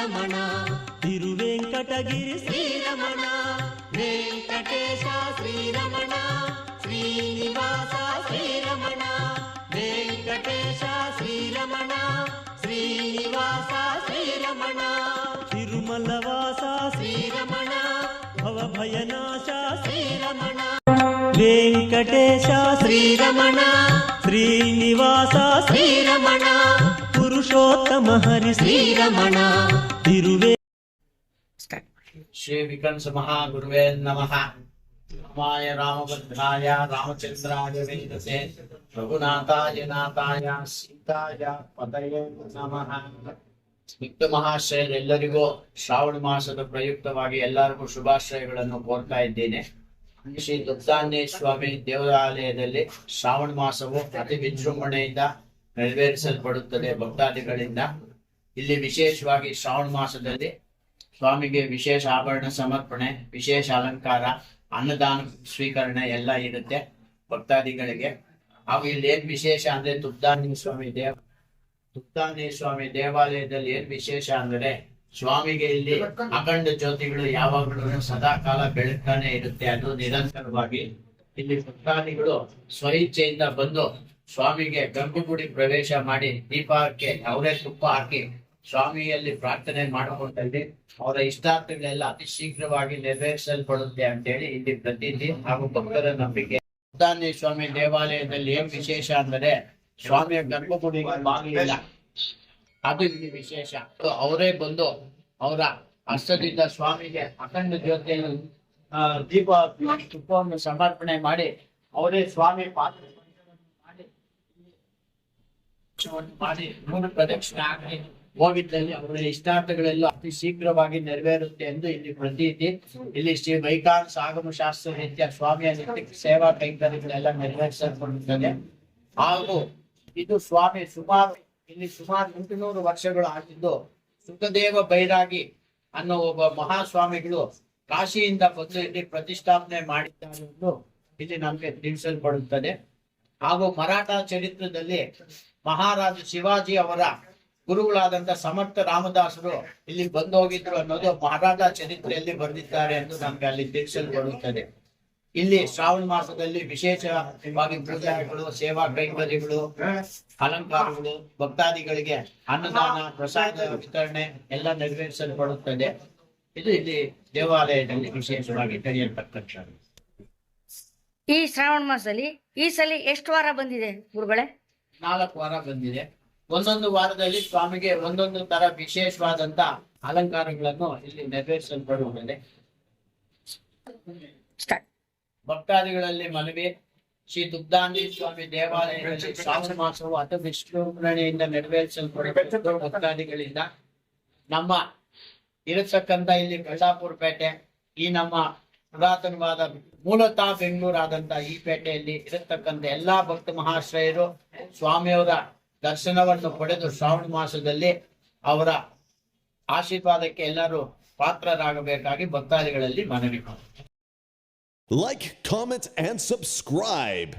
ಶ್ರೀರಮಣ ತಿರುವೆಂಕಟಗಿರಿ ಶ್ರೀರಮಣ ವೆಂಕಟೇಶ ಶ್ರೀರಮಣ ಶ್ರೀನಿವಾಸ ಶ್ರೀರಮಣ ವೆಂಕಟೇಶ ಶ್ರೀರಮಣ ಶ್ರೀನಿವಾಸ ಶ್ರೀರಮಣ ತಿರುಮಲವಾಸ ಶ್ರೀರಮಣ ಭವಭಯನಾಶ ಶ್ರೀರಮಣ ವೆಂಕಟೇಶ ಶ್ರೀರಮಣ ಶ್ರೀನಿವಾಸ ಶ್ರೀರಮಣ ಪುರುಷೋತ್ತಮ ಹರಿ ಶ್ರೀರಮಣ ತಿರುವೆ ಶ್ರೀ ವಿಕಂಸ ಮಹಾಗುರುವೇ ನಮಃ. ರಾಮಾಯ ರಾಮಭದ್ರಾಯ ರಾಮಚಂದ್ರಾಯ ವೇದಸೆ ರಘುನಾಥಾಯ ನಾಥಾಯ ಸೀತಾಯ ಪತಯೇ ನಮಃ. ಮಿಕ್ಕ ಮಹಾಶ್ರಯರೆಲ್ಲರಿಗೂ ಶ್ರಾವಣ ಮಾಸದ ಪ್ರಯುಕ್ತವಾಗಿ ಎಲ್ಲರಿಗೂ ಶುಭಾಶ್ರಯಗಳನ್ನು ಕೋರ್ತಾ ಇದ್ದೇನೆ. ಶ್ರೀ ದುಗ್ಧಾಂಜನೇಯ ಸ್ವಾಮಿ ದೇವಾಲಯದಲ್ಲಿ ಶ್ರಾವಣ ಮಾಸವು ಅತಿ ವಿಜೃಂಭಣೆಯಿಂದ ನೆರವೇರಿಸಲ್ಪಡುತ್ತದೆ ಭಕ್ತಾದಿಗಳಿಂದ. ಇಲ್ಲಿ ವಿಶೇಷವಾಗಿ ಶ್ರಾವಣ ಮಾಸದಲ್ಲಿ ಸ್ವಾಮಿಗೆ ವಿಶೇಷ ಆಭರಣ ಸಮರ್ಪಣೆ, ವಿಶೇಷ ಅಲಂಕಾರ, ಅನ್ನದಾನ ಸ್ವೀಕರಣೆ ಎಲ್ಲ ಇರುತ್ತೆ ಭಕ್ತಾದಿಗಳಿಗೆ. ಹಾಗೂ ಇಲ್ಲಿ ಏನ್ ವಿಶೇಷ ಅಂದ್ರೆ ದುಗ್ಧಾಂಜನೇಯ ಸ್ವಾಮಿ ದೇವಾಲಯದಲ್ಲಿ ಏನ್ ವಿಶೇಷ ಅಂದ್ರೆ ಸ್ವಾಮಿಗೆ ಇಲ್ಲಿ ಅಖಂಡ ಜ್ಯೋತಿಗಳು ಯಾವಾಗಲೂ ಸದಾ ಕಾಲ ಬೆಳಗ್ತಾನೆ ಇರುತ್ತೆ. ಅದು ನಿರಂತರವಾಗಿ ಇಲ್ಲಿ ಭಕ್ತಾದಿಗಳು ಸ್ವಇಚ್ಛೆಯಿಂದ ಬಂದು ಸ್ವಾಮಿಗೆ ಗರ್ಭಗುಡಿ ಪ್ರವೇಶ ಮಾಡಿ ದೀಪ ಹಾಕಿ ಅವರೇ ತುಪ್ಪ ಹಾಕಿ ಸ್ವಾಮಿಯಲ್ಲಿ ಪ್ರಾರ್ಥನೆ ಮಾಡಿಕೊಂಡಲ್ಲಿ ಅವರ ಇಷ್ಟಾರ್ಥಗಳೆಲ್ಲ ಅತಿ ಶೀಘ್ರವಾಗಿ ನೆರವೇರಿಸಲ್ಪಡುತ್ತೆ ಅಂತೇಳಿ ಇಲ್ಲಿ ಪ್ರತೀತಿ ಹಾಗೂ ಭಕ್ತರ ನಂಬಿಕೆ. ದುಗ್ಧಾಂಜನೇಯ ಸ್ವಾಮಿ ದೇವಾಲಯದಲ್ಲಿ ಏನ್ ವಿಶೇಷ ಅಂದ್ರೆ ಸ್ವಾಮಿಯ ಗರ್ಭಗುಡಿಗೆ ಬಾಗಿಲಿಲ್ಲ, ಅದು ಇಲ್ಲಿ ವಿಶೇಷ. ಅವರೇ ಬಂದು ಅವರ ಹಸ್ತದಿಂದ ಸ್ವಾಮಿಗೆ ಅಖಂಡ ಜ್ಯೋತಿಯನ್ನು ದೀಪ ತುಪ್ಪವನ್ನು ಸಮರ್ಪಣೆ ಮಾಡಿ ಅವರೇ ಸ್ವಾಮಿ ಪಾತ್ರ ಮಾಡಿ 3 ಪ್ರದಕ್ಷಿಣೆ ಹಾಕಿ ಹೋಗಿದ್ದಲ್ಲಿ ಅವರ ಇಷ್ಟಾರ್ಥಗಳೆಲ್ಲ ಅತಿ ಶೀಘ್ರವಾಗಿ ನೆರವೇರುತ್ತೆ ಎಂದು ಇಲ್ಲಿ ಪ್ರತೀತಿ. ಇಲ್ಲಿ ಶ್ರೀ ವೈಕಾಂಸ ಆಗಮ ಶಾಸ್ತ್ರ ರೀತಿಯ ಸ್ವಾಮಿಯ ನಿತ್ಯ ಸೇವಾ ಕೈಂಕರ್ಯಗಳೆಲ್ಲ ನೆರವೇರಿಸಲ್ಪಡುತ್ತದೆ. ಹಾಗೂ ಇದು ಸ್ವಾಮಿ ಸುಮಾರು 800 ವರ್ಷಗಳು ಆಗಿದ್ದು ಸುಖದೇವ ಬೈರಾಗಿ ಅನ್ನೋ ಒಬ್ಬ ಮಹಾಸ್ವಾಮಿಗಳು ಕಾಶಿಯಿಂದ ಬಂದು ಇಲ್ಲಿ ಪ್ರತಿಷ್ಠಾಪನೆ ಮಾಡಿದ್ದಾರೆ ಎಂದು ಇಲ್ಲಿ ನಮಗೆ ತಿಳಿಸಲ್ಪಡುತ್ತದೆ. ಹಾಗೂ ಮರಾಠ ಚರಿತ್ರದಲ್ಲಿ ಮಹಾರಾಜ ಶಿವಾಜಿ ಅವರ ಗುರುಗಳಾದಂತ ಸಮರ್ಥ ರಾಮದಾಸರು ಇಲ್ಲಿ ಬಂದು ಹೋಗಿದ್ರು ಅನ್ನೋದು ಮಹಾರಾಜ ಚರಿತ್ರೆಯಲ್ಲಿ ಬರೆದಿದ್ದಾರೆ ಎಂದು ನಮ್ಗೆ ಅಲ್ಲಿ ತಿಳಿಸಲ್ಪಡುತ್ತದೆ. ಇಲ್ಲಿ ಶ್ರಾವಣ ಮಾಸದಲ್ಲಿ ವಿಶೇಷವಾಗಿ ಪೂಜೆಗಳು, ಸೇವಾ ಕೈಂಕರ್ಯಗಳು, ಅಲಂಕಾರಗಳು, ಭಕ್ತಾದಿಗಳಿಗೆ ಅನ್ನದಾನ, ಪ್ರಸಾದ ವಿತರಣೆ ಎಲ್ಲ ನೆರವೇರಿಸಲ್ಪಡುತ್ತದೆ. ಇದು ಇಲ್ಲಿ ದೇವಾಲಯದಲ್ಲಿ ವಿಶೇಷವಾಗಿ ನಡೆಯಲ್ಪಟ್ಟದ್ದು. ಈ ಶ್ರಾವಣ ಮಾಸದಲ್ಲಿ ಈ ಸಲ ಎಷ್ಟು ವಾರ ಬಂದಿದೆ ಗುರುಗಳೇ? 4 ವಾರ ಬಂದಿದೆ. ಒಂದೊಂದು ವಾರದಲ್ಲಿ ಸ್ವಾಮಿಗೆ ಒಂದೊಂದು ತರ ವಿಶೇಷವಾದಂತ ಅಲಂಕಾರಗಳನ್ನು ಇಲ್ಲಿ ನೆರವೇರಿಸಲ್ಪಡುತ್ತದೆ. ಭಕ್ತಾದಿಗಳಲ್ಲಿ ಮನವಿ, ಶ್ರೀ ದುಗ್ಧಾಂಜನೇಯ ಸ್ವಾಮಿ ದೇವಾಲಯದಲ್ಲಿ ಶ್ರಾವಣ ಮಾಸವು ಅತಿ ವಿಜೃಂಭಣೆಯಿಂದ ನೆರವೇರಿಸಲ್ಪಡುವ ಭಕ್ತಾದಿಗಳಿಂದ ನಮ್ಮ ಇರತಕ್ಕಂತ ಇಲ್ಲಿ ಕಳ್ಳಾಪುರ ಪೇಟೆ, ಈ ನಮ್ಮ ಪುರಾತನವಾದ ಮೂಲತಃ ಬೆಂಗಳೂರಾದಂತ ಈ ಪೇಟೆಯಲ್ಲಿ ಇರತಕ್ಕಂತ ಎಲ್ಲಾ ಭಕ್ತ ಮಹಾಶ್ರಯರು ಸ್ವಾಮಿಯವರ ದರ್ಶನವನ್ನು ಪಡೆದು ಶ್ರಾವಣ ಮಾಸದಲ್ಲಿ ಅವರ ಆಶೀರ್ವಾದಕ್ಕೆ ಎಲ್ಲರೂ ಪಾತ್ರರಾಗಬೇಕಾಗಿ ಭಕ್ತಾದಿಗಳಲ್ಲಿ ಮನವಿ. Like, comment, and subscribe.